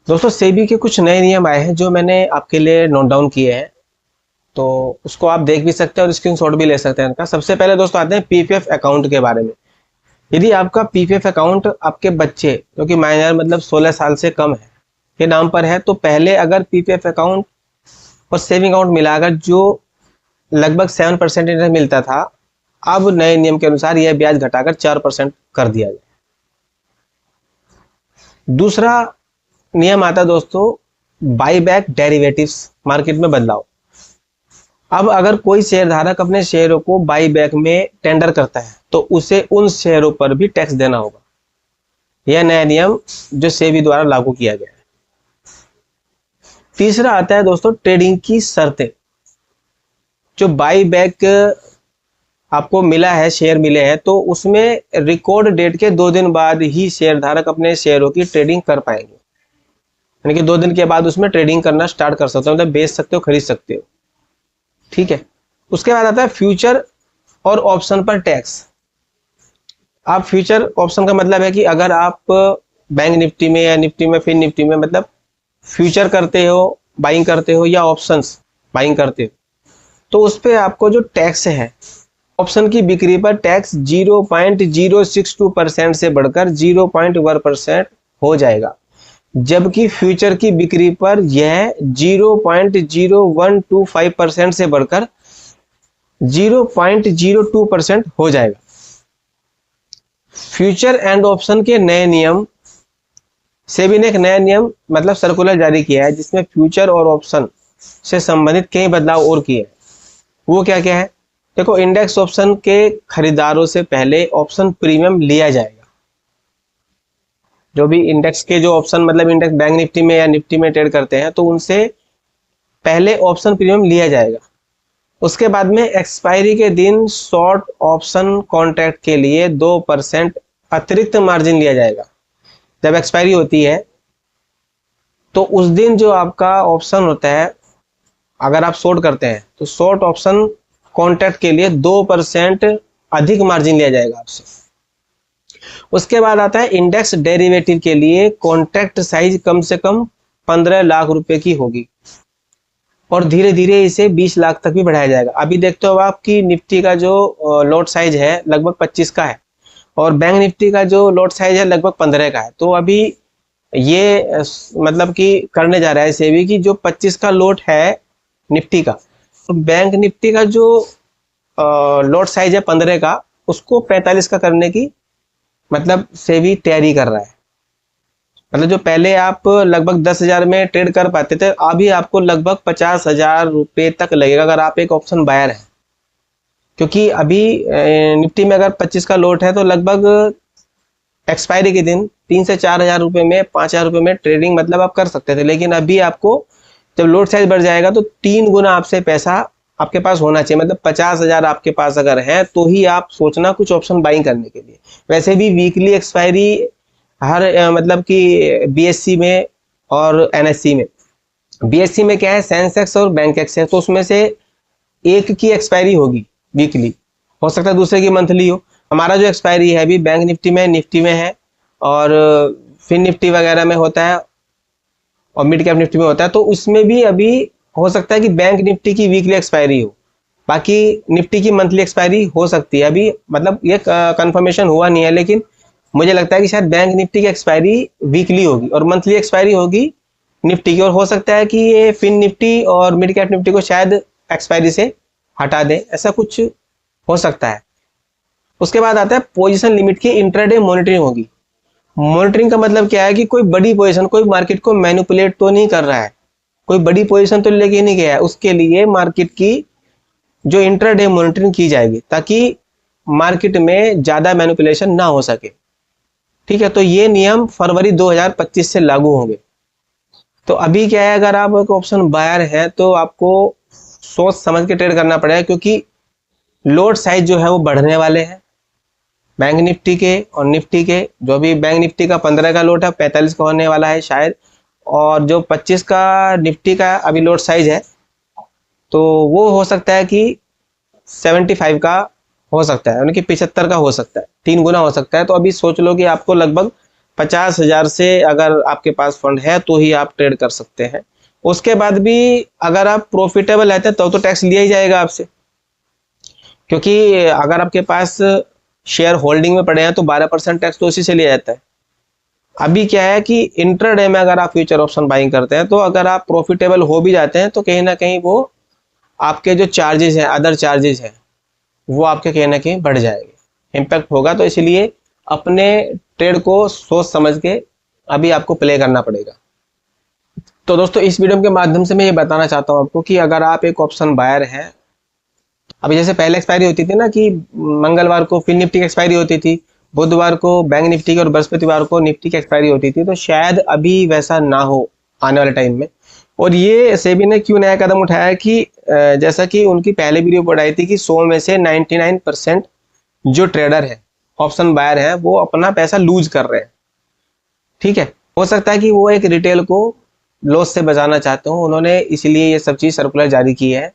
दोस्तों सेबी के कुछ नए नियम आए हैं जो मैंने आपके लिए नोट डाउन किए हैं। तो उसको आप देख भी सकते हैं और स्क्रीनशॉट भी ले सकते हैं इनका। सबसे पहले दोस्तों आते हैं पीपीएफ अकाउंट के बारे में। यदि आपका पीपीएफ अकाउंट आपके बच्चे जो कि माइनर मतलब 16 साल से कम है के नाम पर है, तो पहले अगर पीपीएफ अकाउंट और सेविंग अकाउंट मिलाकर जो लगभग 7% इंटरेस्ट मिलता था, अब नए नियम के अनुसार यह ब्याज घटाकर 4% कर दिया गया। दूसरा नियम आता है दोस्तों बाई बैक डेरिवेटिव्स मार्केट में बदलाव। अब अगर कोई शेयरधारक अपने शेयरों को बाई बैक में टेंडर करता है तो उसे उन शेयरों पर भी टैक्स देना होगा। यह नया नियम जो सेबी द्वारा लागू किया गया है। तीसरा आता है दोस्तों ट्रेडिंग की शर्तें। जो बाई बैक आपको मिला है, शेयर मिले हैं, तो उसमें रिकॉर्ड डेट के 2 दिन बाद ही शेयरधारक अपने शेयरों की ट्रेडिंग कर पाएंगे। यानी कि 2 दिन के बाद उसमें ट्रेडिंग करना स्टार्ट कर सकते हो, मतलब बेच सकते हो, खरीद सकते हो। ठीक है। उसके बाद आता है फ्यूचर और ऑप्शन पर टैक्स। आप फ्यूचर ऑप्शन का मतलब है कि अगर आप बैंक निफ्टी में या निफ्टी में फिर निफ्टी में मतलब फ्यूचर करते हो, बाइंग करते हो या ऑप्शंस बाइंग करते हो, तो उस पर आपको जो टैक्स है, ऑप्शन की बिक्री पर टैक्स 0.062% से बढ़कर 0.1% हो जाएगा, जबकि फ्यूचर की बिक्री पर यह 0.0125% से बढ़कर 0.02% हो जाएगा। फ्यूचर एंड ऑप्शन के नए नियम, सेबी ने एक नया नियम मतलब सर्कुलर जारी किया है जिसमें फ्यूचर और ऑप्शन से संबंधित कई बदलाव और किए हैं। वो क्या क्या है? देखो, इंडेक्स ऑप्शन के खरीदारों से पहले ऑप्शन प्रीमियम लिया जाएगा। जो भी इंडेक्स के जो ऑप्शन मतलब इंडेक्स बैंक निफ्टी में या निफ्टी में ट्रेड करते हैं, तो उनसे पहले ऑप्शन प्रीमियम लिया जाएगा। उसके बाद में एक्सपायरी के दिन शॉर्ट ऑप्शन कॉन्ट्रैक्ट के लिए 2% अतिरिक्त मार्जिन लिया जाएगा। जब एक्सपायरी होती है तो उस दिन जो आपका ऑप्शन होता है, अगर आप शॉर्ट करते हैं तो शॉर्ट ऑप्शन कॉन्ट्रैक्ट के लिए 2% अधिक मार्जिन लिया जाएगा आपसे। उसके बाद आता है इंडेक्स डेरिवेटिव के लिए कॉन्ट्रैक्ट साइज कम से कम 15 लाख रुपए की होगी और धीरे धीरे इसे 20 लाख तक भी बढ़ाया जाएगा। अभी देखते हो आप कि निफ्टी का जो लॉट साइज है लगभग 25 का है और बैंक निफ्टी का जो लॉट साइज है लगभग 15 का है। तो अभी ये मतलब कि करने जा रहा है सेबी की जो 25 का लॉट है निफ्टी का, तो बैंक निफ्टी का जो लॉट साइज है 15 का, उसको 45 का करने की मतलब सेबी तैयारी कर रहा है। मतलब जो पहले आप लगभग 10,000 में ट्रेड कर पाते थे, अभी आपको लगभग 50,000 रुपए तक लगेगा अगर आप एक ऑप्शन बायर है। क्योंकि अभी निफ्टी में अगर 25 का लोट है तो लगभग एक्सपायरी के दिन 3 से 4 हजार रुपए में, 5 हजार रुपए में ट्रेडिंग मतलब आप कर सकते थे। लेकिन अभी आपको जब लोट साइज बढ़ जाएगा तो 3 गुना आपसे पैसा आपके पास होना चाहिए। मतलब 50,000 आपके पास अगर है तो ही आप सोचना कुछ ऑप्शन बाइंग करने के लिए। वैसे भी वीकली एक्सपायरी हर मतलब कि बीएससी में और एनएससी में, बीएससी में क्या है, सेंसेक्स और बैंक एक्सचेंज, तो उसमें से एक की एक्सपायरी होगी वीकली, हो सकता है दूसरे की मंथली हो। हमारा जो एक्सपायरी है अभी बैंक निफ्टी में है और फिन निफ्टी वगैरह में होता है और मिड कैप निफ्टी में होता है, तो उसमें भी अभी हो सकता है कि बैंक निफ्टी की वीकली एक्सपायरी हो, बाकी निफ्टी की मंथली एक्सपायरी हो सकती है। अभी मतलब ये कंफर्मेशन हुआ नहीं है, लेकिन मुझे लगता है कि शायद बैंक निफ्टी की एक्सपायरी वीकली होगी और मंथली एक्सपायरी होगी निफ्टी की। और हो सकता है कि ये फिन निफ्टी और मिड कैप निफ्टी को शायद एक्सपायरी से हटा दे, ऐसा कुछ हो सकता है। उसके बाद आता है पोजीशन लिमिट की इंट्राडे मॉनिटरिंग होगी। मॉनिटरिंग का मतलब क्या है कि कोई बड़ी पोजीशन, कोई मार्केट को मैनिपुलेट तो नहीं कर रहा है, कोई बड़ी पोजीशन तो लेके नहीं गया है, उसके लिए मार्केट की जो इंट्राडे मॉनिटरिंग की जाएगी ताकि मार्केट में ज्यादा मैनिपुलेशन ना हो सके। ठीक है, तो ये नियम फरवरी 2025 से लागू होंगे। तो अभी क्या है, अगर आप एक ऑप्शन बायर है तो आपको सोच समझ के ट्रेड करना पड़ेगा, क्योंकि लोड साइज जो है वो बढ़ने वाले हैं बैंक निफ्टी के और निफ्टी के। जो भी बैंक निफ्टी का 15 का लोड है 45 का होने वाला है शायद, और जो 25 का निफ्टी का अभी लोड साइज है तो वो हो सकता है कि 75 का हो सकता है, यानी कि 75 का हो सकता है, 3 गुना हो सकता है। तो अभी सोच लो कि आपको लगभग 50,000 से अगर आपके पास फंड है तो ही आप ट्रेड कर सकते हैं। उसके बाद भी अगर आप प्रॉफिटेबल रहते हैं तो टैक्स लिया ही जाएगा आपसे, क्योंकि अगर आपके पास शेयर होल्डिंग में पड़े हैं तो 12% टैक्स तो उसी से लिया जाता है। अभी क्या है कि इंट्राडे में अगर आप फ्यूचर ऑप्शन बाइंग करते हैं तो अगर आप प्रॉफिटेबल हो भी जाते हैं तो कहीं ना कहीं वो आपके जो चार्जेस हैं, अदर चार्जेस हैं, वो आपके कहीं ना कहीं बढ़ जाएंगे, इम्पैक्ट होगा। तो इसलिए अपने ट्रेड को सोच समझ के अभी आपको प्ले करना पड़ेगा। तो दोस्तों इस वीडियो के माध्यम से मैं ये बताना चाहता हूँ आपको कि अगर आप एक ऑप्शन बायर हैं, अभी जैसे पहले एक्सपायरी होती थी ना कि मंगलवार को फिर निफ्टी की एक्सपायरी होती थी, बुधवार को बैंक निफ्टी की और बृहस्पतिवार को निफ्टी की एक्सपायरी होती थी, तो शायद अभी वैसा ना हो आने वाले टाइम में। और ये सेबी ने क्यों नया कदम उठाया कि जैसा कि उनकी पहले भी रिपोर्ट आई थी कि 100 में से 99% जो ट्रेडर है, ऑप्शन बायर है, वो अपना पैसा लूज कर रहे हैं। ठीक है, हो सकता है कि वो एक रिटेल को लॉस से बचाना चाहते हो, उन्होंने इसलिए ये सब चीज सर्कुलर जारी की है